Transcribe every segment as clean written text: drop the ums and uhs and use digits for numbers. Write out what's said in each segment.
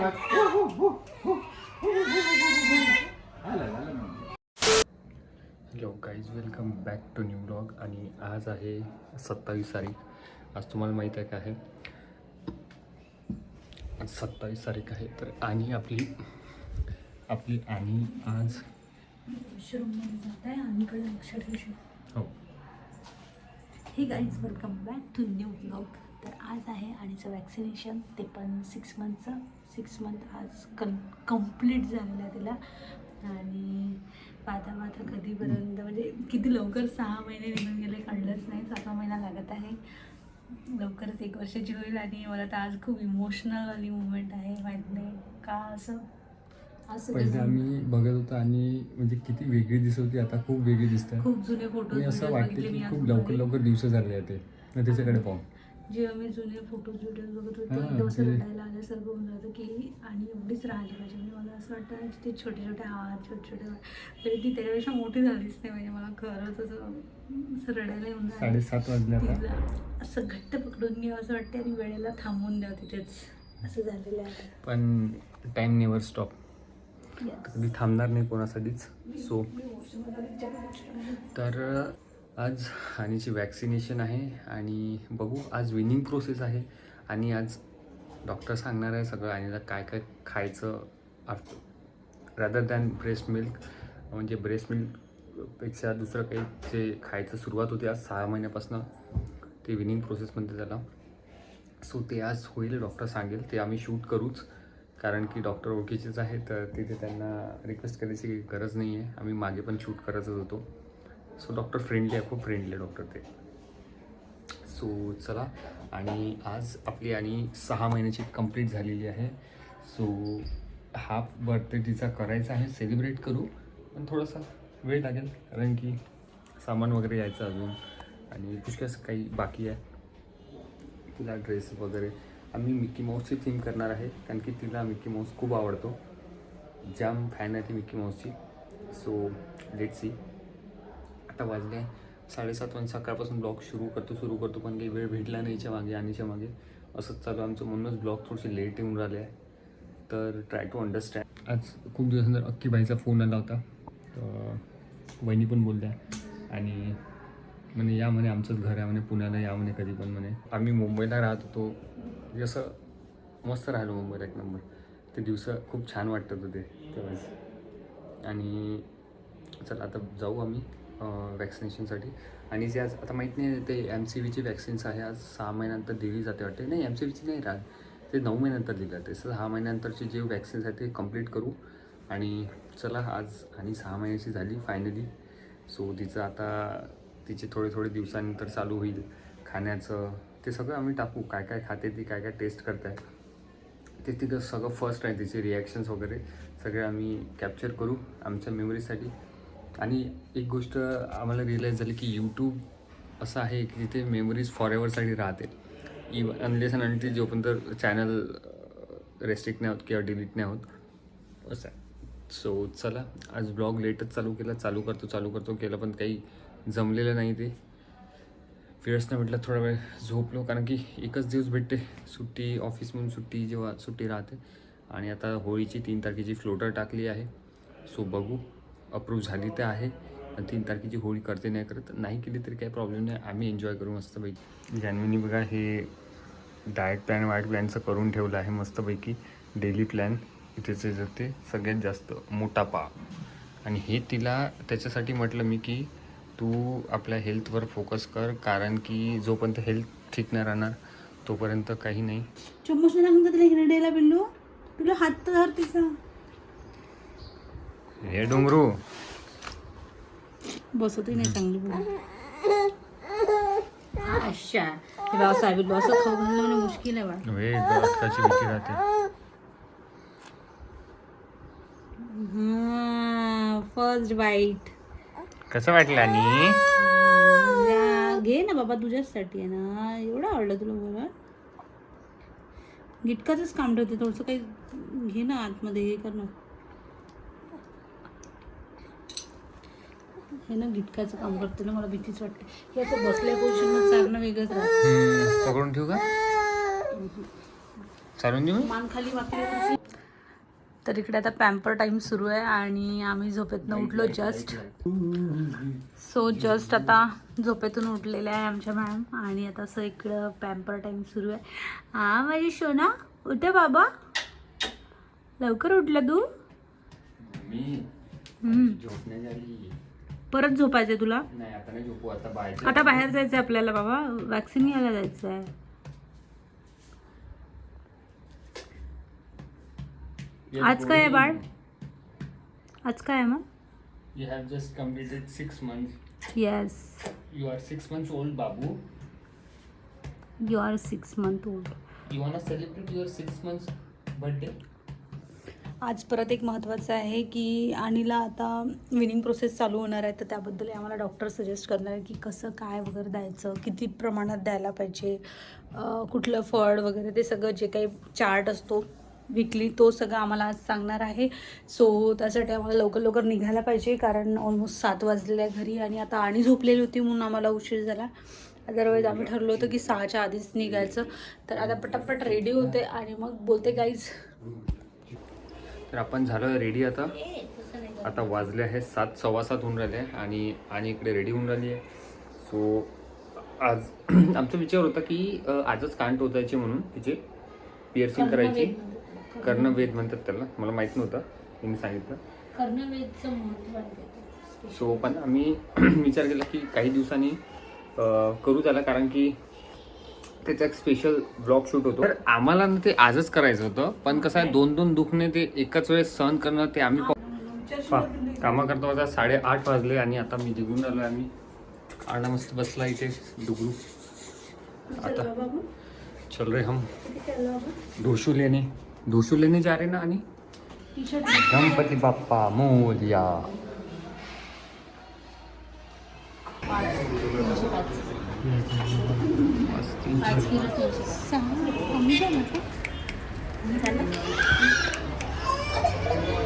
Hello guys, welcome back to new blog. आणि आज आहे 27 तारीख. आज तुम्हाला माहीत आहे काय आहे? आज 27 तारीख आहे. तर आणि आपली आणि आज वॉशरूममध्ये जात आहे आणिकडे लक्ष ठेवू. हो hey guys, welcome back to new blog. तर आज आहे आणीचं वॅक्सिनेशन, ते पण 6 मंथचं. 6 मंथ आज कंप्लीट झालेलं आहे तिला. आणि पाहता कधीपर्यंत म्हणजे किती लवकर 6 महिने निघून गेले कळलंच नाही. 7वा महिना लागत आहे, लवकरच 1 वर्षाची होईल. आणि मला तर आज खूप इमोशनल वाली मुवमेंट आहे. माहीत नाही का असं पहिले आम्ही बघत होतो आणि म्हणजे किती वेगळी दिसत होती, आता खूप वेगळी दिसते. खूप जुने फोटो असं वाटते की खूप लवकर दिवस झाले ते त्याच्याकडे पाहून. जेव्हा मी जुने फोटोज बघत होते एकदम असं रडायला आल्यासारखं होऊन जातं की आणि एवढीच राहिली पाहिजे. म्हणजे मला असं वाटतं ते छोटे छोटे हात, छोटे तरी ती त्याच्यापेक्षा मोठी झालीच नाही. म्हणजे मला खरंच असं रडायला येऊन 7:30 वाजले आता. तिला असं घट्ट पकडून घ्यावं असं वाटते आणि वेळेला थांबवून द्यावं तिथेच, असं झालेलं आहे. पण टाईम नेवर स्टॉप, कधी थांबणार नाही कोणासाठीच. सो तर आज आणीची वॅक्सिनेशन आहे आणि बघू, आज विनिंग प्रोसेस आहे. आणि आज डॉक्टर सांगणार आहे सगळं आणीला काय काय खायचं after rather than breast milk. म्हणजे ब्रेस्ट मिल्कपेक्षा दुसरं काही जे खायचं सुरुवात होती आज 6 महिन्यापासून, ते विनिंग प्रोसेसमध्ये झालं. सो ते आज होईल, डॉक्टर सांगेल ते आम्ही शूट करूच, कारण की डॉक्टर ओळखीचेच आहे. तर तिथे त्यांना रिक्वेस्ट करायची गरज नाही आहे. आम्ही मागे पण शूट करतच होतो. सो डॉक्टर फ्रेंडली आहे, खूप फ्रेंडली आहे डॉक्टर ते. सो चला, आणि आज आपली आणि 6 महिन्याची कंप्लीट झालेली आहे. सो हा बर्थडे तिचा करायचा आहे, सेलिब्रेट करू, पण थोडासा वेळ लागेल कारण की सामान वगैरे यायचं अजून आणि तितकंच काही बाकी आहे. तिला ड्रेस वगैरे आम्ही मिकी माऊसची थीम करणार आहे, कारण की तिला मिकी माऊस खूप आवडतो. जाम फॅन आहे ती मिकी माऊसची. So let's see. आता वाजले 7:30 वाजता. सकाळपासून ब्लॉग सुरू करतो पण काही वेळ भेटला नाही आणीच्या मागे. असंच चालू आमचं, म्हणूनच ब्लॉग थोडेसे लेट येऊन राहिले आहे. तर ट्राय टू अंडरस्टँड. आज खूप दिवसानंतर अक्कीबाईचा फोन आला होता, तर वहिनी पण बोलल्या आणि म्हणे या म्हणे, आमचंच घर आहे म्हणे, पुण्याला या म्हणे कधी पण म्हणे. आम्ही मुंबईला राहत होतो, म्हणजे असं मस्त राहिलो मुंबईला, एक नंबर. ते दिवस खूप छान वाटत होते तेव्हाच. आणि चला आता जाऊ आम्ही वॅक्सिनेशनसाठी. आणि जे आज आता माहीत नाही, ते MCVची वॅक्सिन्स आहे, आज 6 महिन्यानंतर दिली जाते वाटते. नाही, MCVची नाही राहत, ते 9 महिन्यानंतर दिली जाते. 6 महिन्यानंतरची जे वॅक्सिन्स आहे ते कंप्लीट करू. आणि चला, आज आणि 6 महिन्याची झाली फायनली. सो तिचं आता तिचे थोडे दिवसानंतर चालू होईल खाण्याचं. ते सगळं आम्ही टाकू, काय काय खाते ती, काय काय टेस्ट करत आहे ते. तिथं सगळं फर्स्ट आहे, तिचे रिॲक्शन्स वगैरे सगळे आम्ही कॅप्चर करू आमच्या मेमरीसाठी. आणि एक गोष्ट आम्हाला रिअलाईज झाली की यूट्यूब असं आहे की तिथे मेमरीज फॉरएव्हरसाठी राहते, इवन अनलेस अँड अनटिल जोपर्यंत चॅनल रेस्ट्रिक्ट नाही होत किंवा डिलीट नाही होत, असं आहे. सो चला, आज ब्लॉग लेटच चालू केला. चालू करतो केलं, पण काही जमलेलं नाही. ते वेळच नाही भेटला. थोडा वेळ झोपलो, कारण की एकच दिवस भेटते सुट्टी, ऑफिस म्हणून सुट्टी, जेव्हा सुट्टी राहते. आणि आता होळीची 3 तारखेची फ्लोटर टाकली आहे. सो बघू, अप्रूव्ह झाली तर आहे. 3 तारखेची होळी करते नाही करत, नाही केली तरी काही प्रॉब्लेम नाही, आम्ही एन्जॉय करू मस्तपैकी. जान्हवीनी बघा हे डाएट प्लॅन वाईट प्लॅनचं करून ठेवलं आहे मस्तपैकी. डेली प्लॅन इथेच जाते, सगळ्यात जास्त मोटापा. आणि हे तिला त्याच्यासाठी म्हटलं मी की तू आपल्या हेल्थवर फोकस कर, कारण की जोपर्यंत हेल्थ ठीक नाही राहणार तोपर्यंत काही नाही. चम्मच लागून जाते हिरडेला बिल्लू, तुला हात तर धर तिचा. हे डोंगरू बसतही नाही चांगली बोल. अच्छा, हे बाबासाहेब असं खाऊ घालणं मुश्किल आहे बा. वे गटाची भीती राहते. फर्स्ट बाईट कसं वाटलं? आणि घे ना बाबा, तुझ्यासाठी आहे ना. एवढं आवडलं तुला बाबा. गिटकाचंच काम ठेवते थोडंसं, काही घे ना आतमध्ये, हे कर ना. हे ना गिटकाचं काम करते ना, मला भीतीच वाटते. हे असं बसल्या पोझिशनमध्ये चालणं वेगळंच राहतं. पकडून ठेवू का? चालून देऊ? मान खाली वाकली. तर इकडे आता पॅम्पर टाईम सुरू आहे आणि आम्ही झोपेतनं उठलो जस्ट. सो जस्ट आता झोपेतून उठलेले आहे आमच्या मॅम आणि आता असं इकडं पॅम्पर टाईम सुरू आहे. हा माझी सोना उठे बाबा, लवकर उठला तू. परत झोपायचंय तुला? नाही आता नाही झोपू, आता बाहेर. आता बाहेर जायचंय आपल्याला बाबा, वॅक्सिन घ्यायला जायचं आहे. आज काय आहे बाळ? आज काय आहे मग? You have just completed 6 months. Yes, You are 6 months old, Babu. You are 6 month old. You wanna celebrate your 6 months birthday? आज परत एक महत्त्वाचं आहे की अनिला आता विनिंग प्रोसेस चालू होणार आहे, तर त्याबद्दल आम्हाला डॉक्टर सजेस्ट करणार आहे की कसं काय वगैरे द्यायचं, किती प्रमाणात द्यायला पाहिजे, कुठलं फळ वगैरे ते सगळं जे काही चार्ट असतो वीकली तो सगळं आम्हाला आज सांगणार आहे. सो त्यासाठी आम्हाला लवकर लवकर निघायला पाहिजे कारण ऑलमोस्ट 7 वाजलेले आहे घरी आणि आता आणि झोपलेली होती म्हणून आम्हाला उशीर झाला. अदरवाईज आम्ही ठरलो होतं की 6च्या आधीच निघायचं. तर आता पटापट रेडी होते आणि मग बोलते गाईज. तर आपण झालं रेडी आता. आता वाजले आहे 7, 7:15 होऊन राहिले आणि इकडे रेडी होऊन राहिली आहे. सो आज आमचा विचार होता की आजच कान टोचायचे म्हणून तिचे पिअर्सिंग करायची. कर्णवेद म्हणतात त्याला, मला माहीत नव्हतं, तिने सांगितलं कर्णवेदचं महत्त्व आहे. सो पण आम्ही विचार केला की काही दिवसांनी करू त्याला, कारण की त्याचा एक स्पेशल ब्लॉग शूट होतो. तर आम्हाला ना ते आजच करायचं होतं, पण कसं आहे 2-2 दुखणे ते एकाच वेळेस सहन करणं ते आम्ही कामा करता होता. 8:30 वाजले आणि आता मी निघून आलो. आम्ही आडा मस्त बसला इथे डुगरू. आता चल रे हम ढोशू लेने जा रहे ना. आणि गणपती बाप्पा मोरया.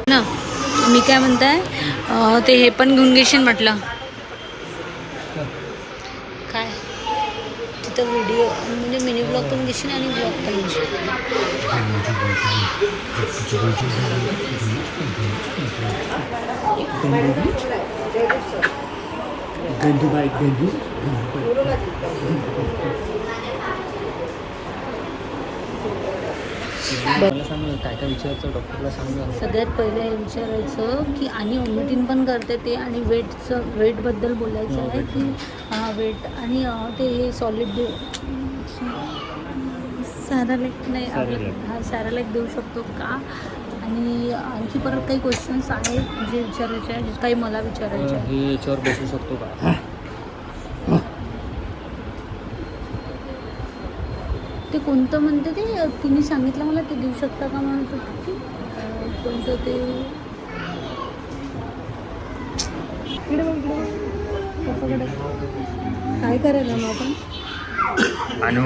ना मी काय म्हणताय, ते हे पण घेऊन घेशील म्हटलं. काय तिथं व्हिडिओ म्हणजे मिनी ब्लॉग पण घेशील आणि ब्लॉग पण घेशील. मला सांग काय काय विचारायचं डॉक्टरला सांग. सगळ्यात पहिले हे विचारायचं की आणि वॉमिटिंग पण करते ते, आणि वेटबद्दल बोलायचं आहे की वेट आणि ते हे सॉलिड सॅरालेक नाही सॅरालेक देऊ शकतो का, आणि आणखी परत काही क्वेश्चन्स आहेत जे विचारायचे आहे, काही मला विचारायचे आहे. हे याच्यावर बसू शकतो का? ते कोणतं म्हणते ते तिने सांगितलं मला, ते देऊ शकता का म्हणत होती ती. कोणतं ते पप्पाकडे काय करायला मग आपण अनु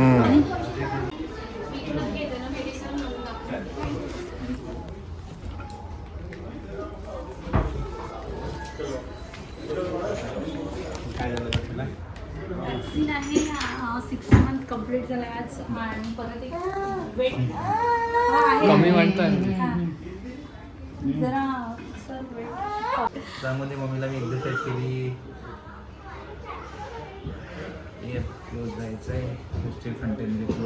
वॅक्सिन आहे. 6 month कंप्लीट झालं आज आणि परत एक वेट कमी वाटतं जरा सर वेट. त्यामध्ये मम्मीला मी एक्सरसाइज केली. क्लोज जायचं आहे, स्टील फ्रंट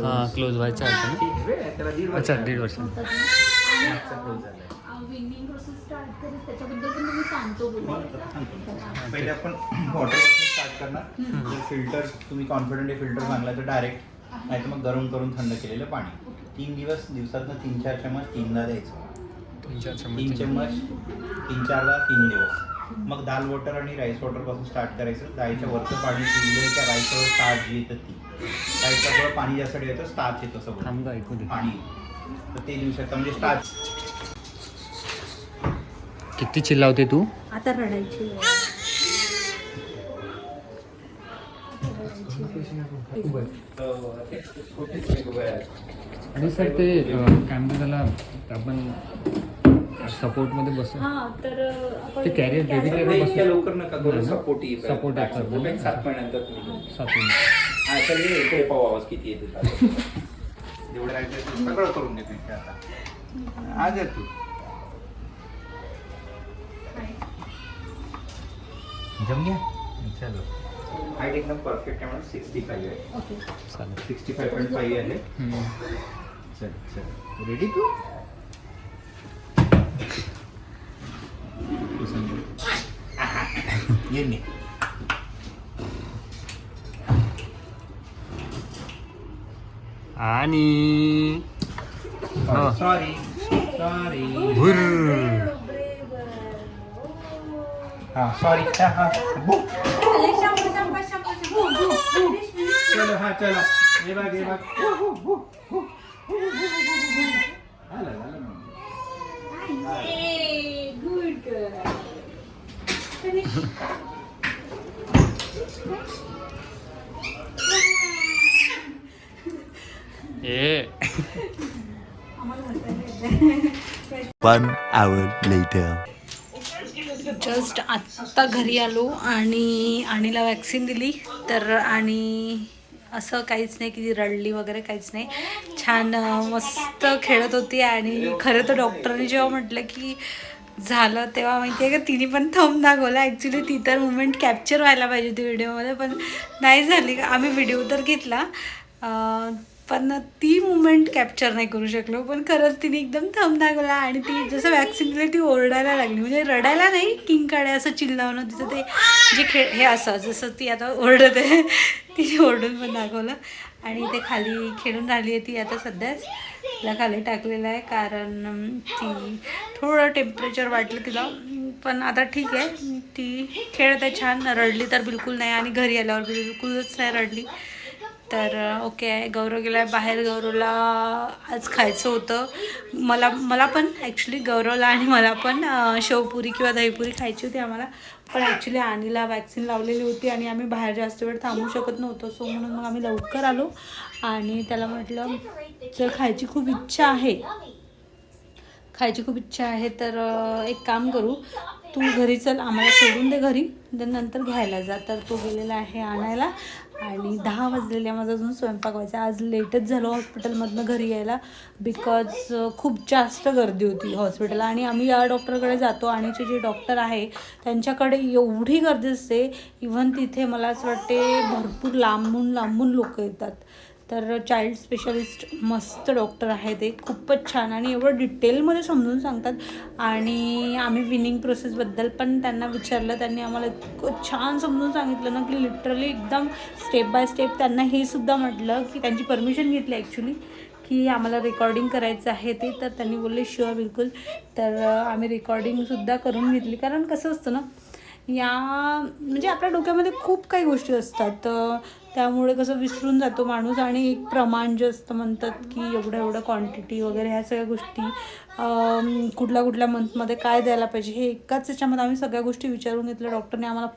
हां क्लोज व्हायचं आहे. त्याला 1.5 वर्ष. अच्छा 1.5 वर्ष. क्लोज झालं. विनिंग प्रोसेस स्टार्ट करू त्याच्याबद्दल पण तुम्ही सांगतो बोलू. पहिले आपण वॉटरपासून स्टार्ट करणार. फिल्टर तुम्ही कॉन्फिडंट आहे फिल्टर चांगला तर डायरेक्ट, नाही तर मग गरम करून थंड केलेलं पाणी 3 दिवस दिवसातनं 3-4 चम्मच 3दा द्यायचं. 3 चम्मच 3-4दा 3 दिवस. मग दाल वॉटर आणि राईस वॉटरपासून स्टार्ट करायचं. डाळीच्या वरचं पाणी पिलं त्या राईसवर स्टार्च येतं, ती राईसला थोडं पाणी जास्त येतं, स्टार्च येतं सगळं थांब ऐकू दे. पाणी, तर ते देऊ शकता म्हणजे स्टार्च. किती चिल्लावते तू? आता रडायची आणि सर ते काय म्हणते त्याला आपण सपोर्टमध्ये बसू. हां तर आपण ते कॅरियर बेबी कॅरियर नाही, बसू. इतक्या लवकर नका करू. सपोर्ट येईल. सपोर्ट आहे, सपोर्ट आहे. 7 महिन्यानंतर सातून. आता हे पाहू आवाज किती येते. जेवढं राहायचं सगळं करून घेते आता. आज आहे तू जम गया चलो. हाईट एकदम परफेक्ट आहे म्हणून 65 आहे. ओके. चालेल. 65.5 आहे. चल चल रेडी तू ये नाही. आणि सॉरी भुर. हा सॉरी. चलो हा चलो ये बघ गुड गर्ल. ए 1 hour later. जस्ट आत्ता घरी आलो आणि आणीला वॅक्सिन दिली. तर आणि असं काहीच नाही की रडली वगैरे, काहीच नाही. छान मस्त खेळत होती. आणि खरं तर डॉक्टरने जेव्हा म्हटलं की झालं तेव्हा माहिती आहे का तिने पण थंब दाखवला. ॲक्च्युली ती तर मुवमेंट कॅप्चर व्हायला पाहिजे होती व्हिडिओमध्ये, पण नाही झाली. आम्ही व्हिडिओ तर घेतला पण ती मुवमेंट कॅप्चर नाही करू शकलो. पण खरंच तिने एकदम थंब दाखवला आणि ती जसं वॅक्सिन दिली ती ओरडायला लागली. म्हणजे रडायला नाही, किंकाळे असं चिल्लावणं तिचं ते जे हे असं जसं ती आता ओरडत आहे तिने ओरडून पण दाखवलं. आणि ते खाली खेळून राहिली आहे ती आता. सध्याच तिला खाली टाकलेलं आहे कारण ती थोडं टेम्परेचर वाटलं तिला, पण आता ठीक आहे. ती खेळत आहे छान. रडली तर बिलकुल नाही आणि घरी आल्यावर बिलकुलच नाही रडली. तर ओके आहे. गौरव गेला आहे बाहेर. गौरवला आज खायचं होतं. मला पण ॲक्च्युली गौरवला आणि मला पण शेवपुरी किंवा दहीपुरी खायची होती आम्हाला. पण ॲक्च्युली आणीला वॅक्सिन लावलेली होती आणि आम्ही बाहेर जास्त वेळ थांबू शकत नव्हतो. सो म्हणून मग आम्ही लवकर आलो आणि त्याला म्हटलं जर खायची खूप इच्छा आहे तर एक काम करू, तू घरी चल, आम्हाला सोडून दे घरी, नंतर घ्यायला जा. तर तो गेलेला आहे आणायला आणि 10 वाजलेले. माझा अजून स्वयंपाक व्हायचा. आज लेटच झालो हॉस्पिटलमधनं घरी यायला बिकॉज खूप जास्त गर्दी होती हॉस्पिटलला. आणि आम्ही या डॉक्टरकडे जातो आणि जे डॉक्टर आहे त्यांच्याकडे एवढी गर्दी असते. इव्हन तिथे मला असं वाटते भरपूर लांबून लोक येतात. तर चाइल्ड स्पेशालिस्ट मस्त डॉक्टर आहे ते, खूपच छान आणि एवढं डिटेलमध्ये समजून सांगतात. आणि आम्ही विनिंग प्रोसेसबद्दल पण त्यांना विचारलं. त्यांनी आम्हाला इतकं छान समजून सांगितलं ना की लिटरली एकदम स्टेप बाय स्टेप. त्यांना हे सुद्धा म्हटलं की त्यांची परमिशन घेतली ॲक्च्युली की आम्हाला रेकॉर्डिंग करायचं आहे ते. तर त्यांनी बोलले शुअर बिलकुल. तर आम्ही रेकॉर्डिंगसुद्धा करून घेतली. कारण कसं असतं ना म्हणजे आपल्या डोक्यामध्ये खूप काही गोष्टी असतात, त्यामुळे कसं विसरून जातो माणूस. आणि एक प्रमाण जे असतं म्हणतात की एवढं क्वांटिटी वगैरे ह्या सगळ्या गोष्टी कुठल्या मंथमध्ये काय द्यायला पाहिजे हे एकाच याच्यामध्ये आम्ही सगळ्या गोष्टी विचारून घेतल्या. डॉक्टरने आम्हाला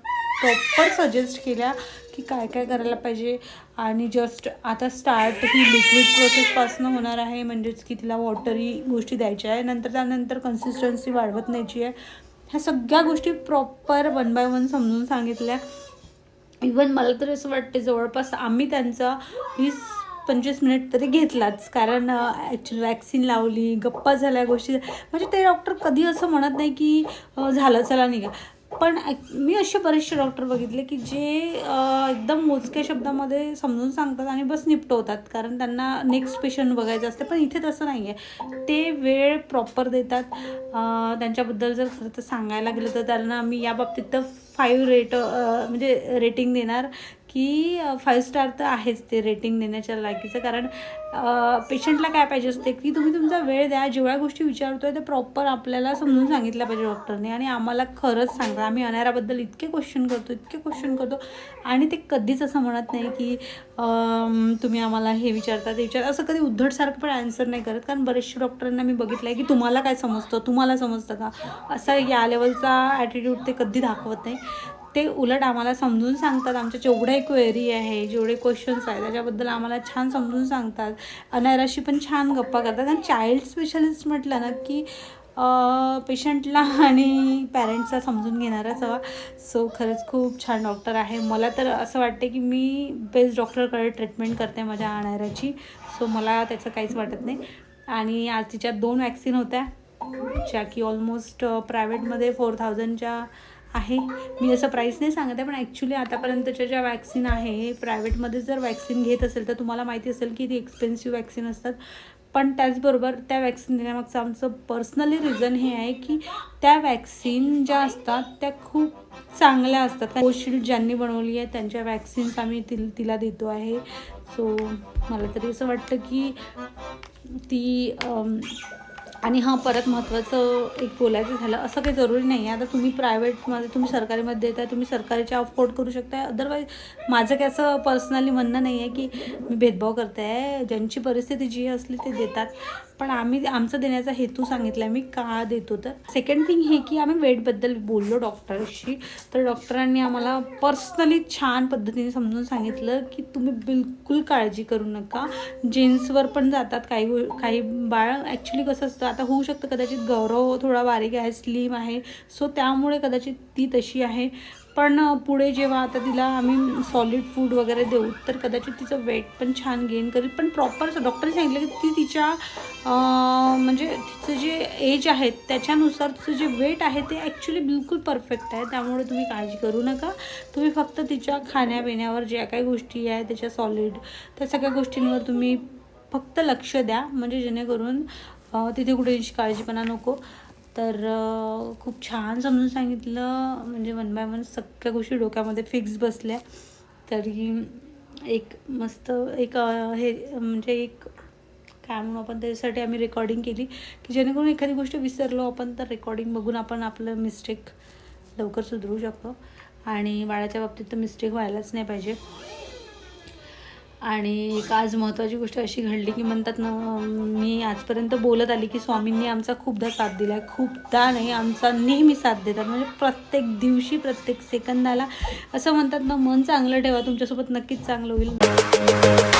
प्रॉपर सजेस्ट केल्या की काय करायला पाहिजे. आणि जस्ट आता स्टार्ट ही लिक्विड प्रोसेसपासून होणार आहे. म्हणजेच की तिला वॉटरी गोष्टी द्यायच्या आहे. त्यानंतर कन्सिस्टन्सी वाढवत न्यायची आहे. ह्या सगळ्या गोष्टी प्रॉपर 1 by 1 समजून सांगितल्या. इवन मला तर असं वाटते जवळपास आम्ही त्यांचा 20-25 मिनिट तरी घेतलाच. कारण ॲक्च्युली वॅक्सिन लावली, गप्पा झाल्या गोष्टी. म्हणजे ते डॉक्टर कधी असं म्हणत नाही की झालं चला निघा. पण मी असे बरेचसे डॉक्टर बघितले की जे एकदम मोजक्या शब्दामध्ये समजून सांगतात आणि बस निपटवतात. कारण त्यांना नेक्स्ट पेशंट बघायचं असते. पण इथे तसं नाही आहे. ते वेळ प्रॉपर देतात. त्यांच्याबद्दल जर खरं तर सांगायला गेलं तर त्यांना मी या बाबतीत तर 5 म्हणजे रेटिंग देणार की 5 स्टार तर आहेच ते रेटिंग देण्याच्या लायकीचं. कारण पेशंटला काय पाहिजे असते की तुम्ही तुमचा वेळ द्या. जेवढ्या गोष्टी विचारतोय ते प्रॉपर आपल्याला समजून सांगितल्या पाहिजे डॉक्टरने. आणि आम्हाला खरंच सांगता आम्ही अनाराबद्दल इतके क्वेश्चन करतो आणि ते कधीच असं म्हणत नाही की तुम्ही आम्हाला हे विचारता ते विचार, असं कधी उद्धटसारखं पण आन्सर नाही करत. कारण बरेचशा डॉक्टरांना मी बघितलं आहे की तुम्हाला काय समजतं, तुम्हाला समजतं का, असा या लेवलचा ॲटिट्यूड ते कधी दाखवत नाही. ते उलट आम्हाला समजून सांगतात. आमच्या जेवढ्याही क्वेरी आहे, जेवढे क्वेश्चन्स आहेत त्याच्याबद्दल आम्हाला छान समजून सांगतात. अनायराशी पण छान गप्पा करतात. आणि चाइल्ड स्पेशालिस्ट म्हटलं ना की पेशंटला आणि पॅरेंट्सला समजून घेणारच हवा. सो खरंच खूप छान डॉक्टर आहे. मला तर असं वाटते की मी बेस्ट डॉक्टरकडे ट्रीटमेंट करते माझ्या अनायराची. सो मला त्याचं काहीच वाटत नाही. आणि आज तिच्या 2 वॅक्सिन होत्या ज्या की ऑलमोस्ट प्रायव्हेटमध्ये 4000च्या आहे. मी असं प्राईस नाही सांगत आहे, पण ॲक्च्युली आतापर्यंतच्या ज्या वॅक्सिन आहे प्रायव्हेटमध्ये जर वॅक्सिन घेत असेल तर तुम्हाला माहिती असेल की ती एक्सपेन्सिव्ह वॅक्सिन असतात. पण त्याचबरोबर त्या वॅक्सिन देण्यामागचं आमचं पर्सनली रिझन हे आहे की त्या वॅक्सिन ज्या असतात त्या खूप चांगल्या असतात. कोविशिल्ड ज्यांनी बनवली आहे त्यांच्या वॅक्सिन्स आम्ही तिला देतो आहे. सो मला तरी असं वाटतं की ती आणि हां, परत महत्त्वाचं एक बोलायचं झालं, असं काही जरुरी नाही आहे आता तुम्ही प्रायव्हेटमध्ये तुम्ही सरकारीमध्ये देताय, तुम्ही सरकारीच्या अफोर्ड करू शकता. अदरवाईज माझं काय असं पर्सनली म्हणणं नाही आहे की मी भेदभाव करते आहे. ज्यांची परिस्थिती जी असली ते देतात, पण आम्ही आमचा देण्याचा हेतू सांगितला आहे मी का देतो. तर सेकंड थिंग हे की आम्ही वेटबद्दल बोललो डॉक्टरशी, तर डॉक्टरांनी आम्हाला पर्सनली छान पद्धतीने समजून सांगितलं की तुम्ही बिलकुल काळजी करू नका. जेन्ट्सवर पण जातात काही बाळ. ॲक्च्युली कसं असतं, आता होऊ शकतं कदाचित गौरव थोडा बारीक आहे, स्लिम आहे, सो त्यामुळे कदाचित ती तशी आहे. पण पुढे जेव्हा आता तिला आम्ही सॉलिड फूड वगैरे देऊ तर कदाचित तिचं वेट पण छान गेन करेल. पण प्रॉपर डॉक्टरने सांगितलं की ती तिच्या म्हणजे तिचं जे एज आहे त्याच्यानुसार तिचं जे वेट आहे ते ॲक्च्युली बिलकुल परफेक्ट आहे. त्यामुळे तुम्ही काळजी करू नका. तुम्ही फक्त तिच्या खाण्यापिण्यावर ज्या काही गोष्टी आहे त्याच्या सॉलिड त्या सगळ्या गोष्टींवर तुम्ही फक्त लक्ष द्या, म्हणजे जेणेकरून तिथे कुठे काळजीपणा नको. तर खूप छान समजून सांगितलं, म्हणजे वन बाय वन सगळ्या गोष्टी डोक्यामध्ये फिक्स बसल्या. तरी एक मस्त एक हे म्हणजे एक काय म्हणू आपण, त्याच्यासाठी आम्ही रेकॉर्डिंग केली की जेणेकरून एखादी गोष्ट विसरलो आपण तर रेकॉर्डिंग बघून आपण आपलं मिस्टेक लवकर सुधारू शकतो. आणि बाळाच्या बाबतीत तर मिस्टेक व्हायलाच नाही पाहिजे. आणि एक आज महत्त्वाची गोष्ट अशी घडली की म्हणतात ना, मी आजपर्यंत बोलत आली की स्वामींनी आमचा खूपदा साथ दिला आहे. खूपदा नाही, आमचा नेहमी साथ देतात. म्हणजे प्रत्येक दिवशी प्रत्येक सेकंदाला असं म्हणतात ना, मन चांगलं ठेवा, तुमच्यासोबत नक्कीच चांगलं होईल.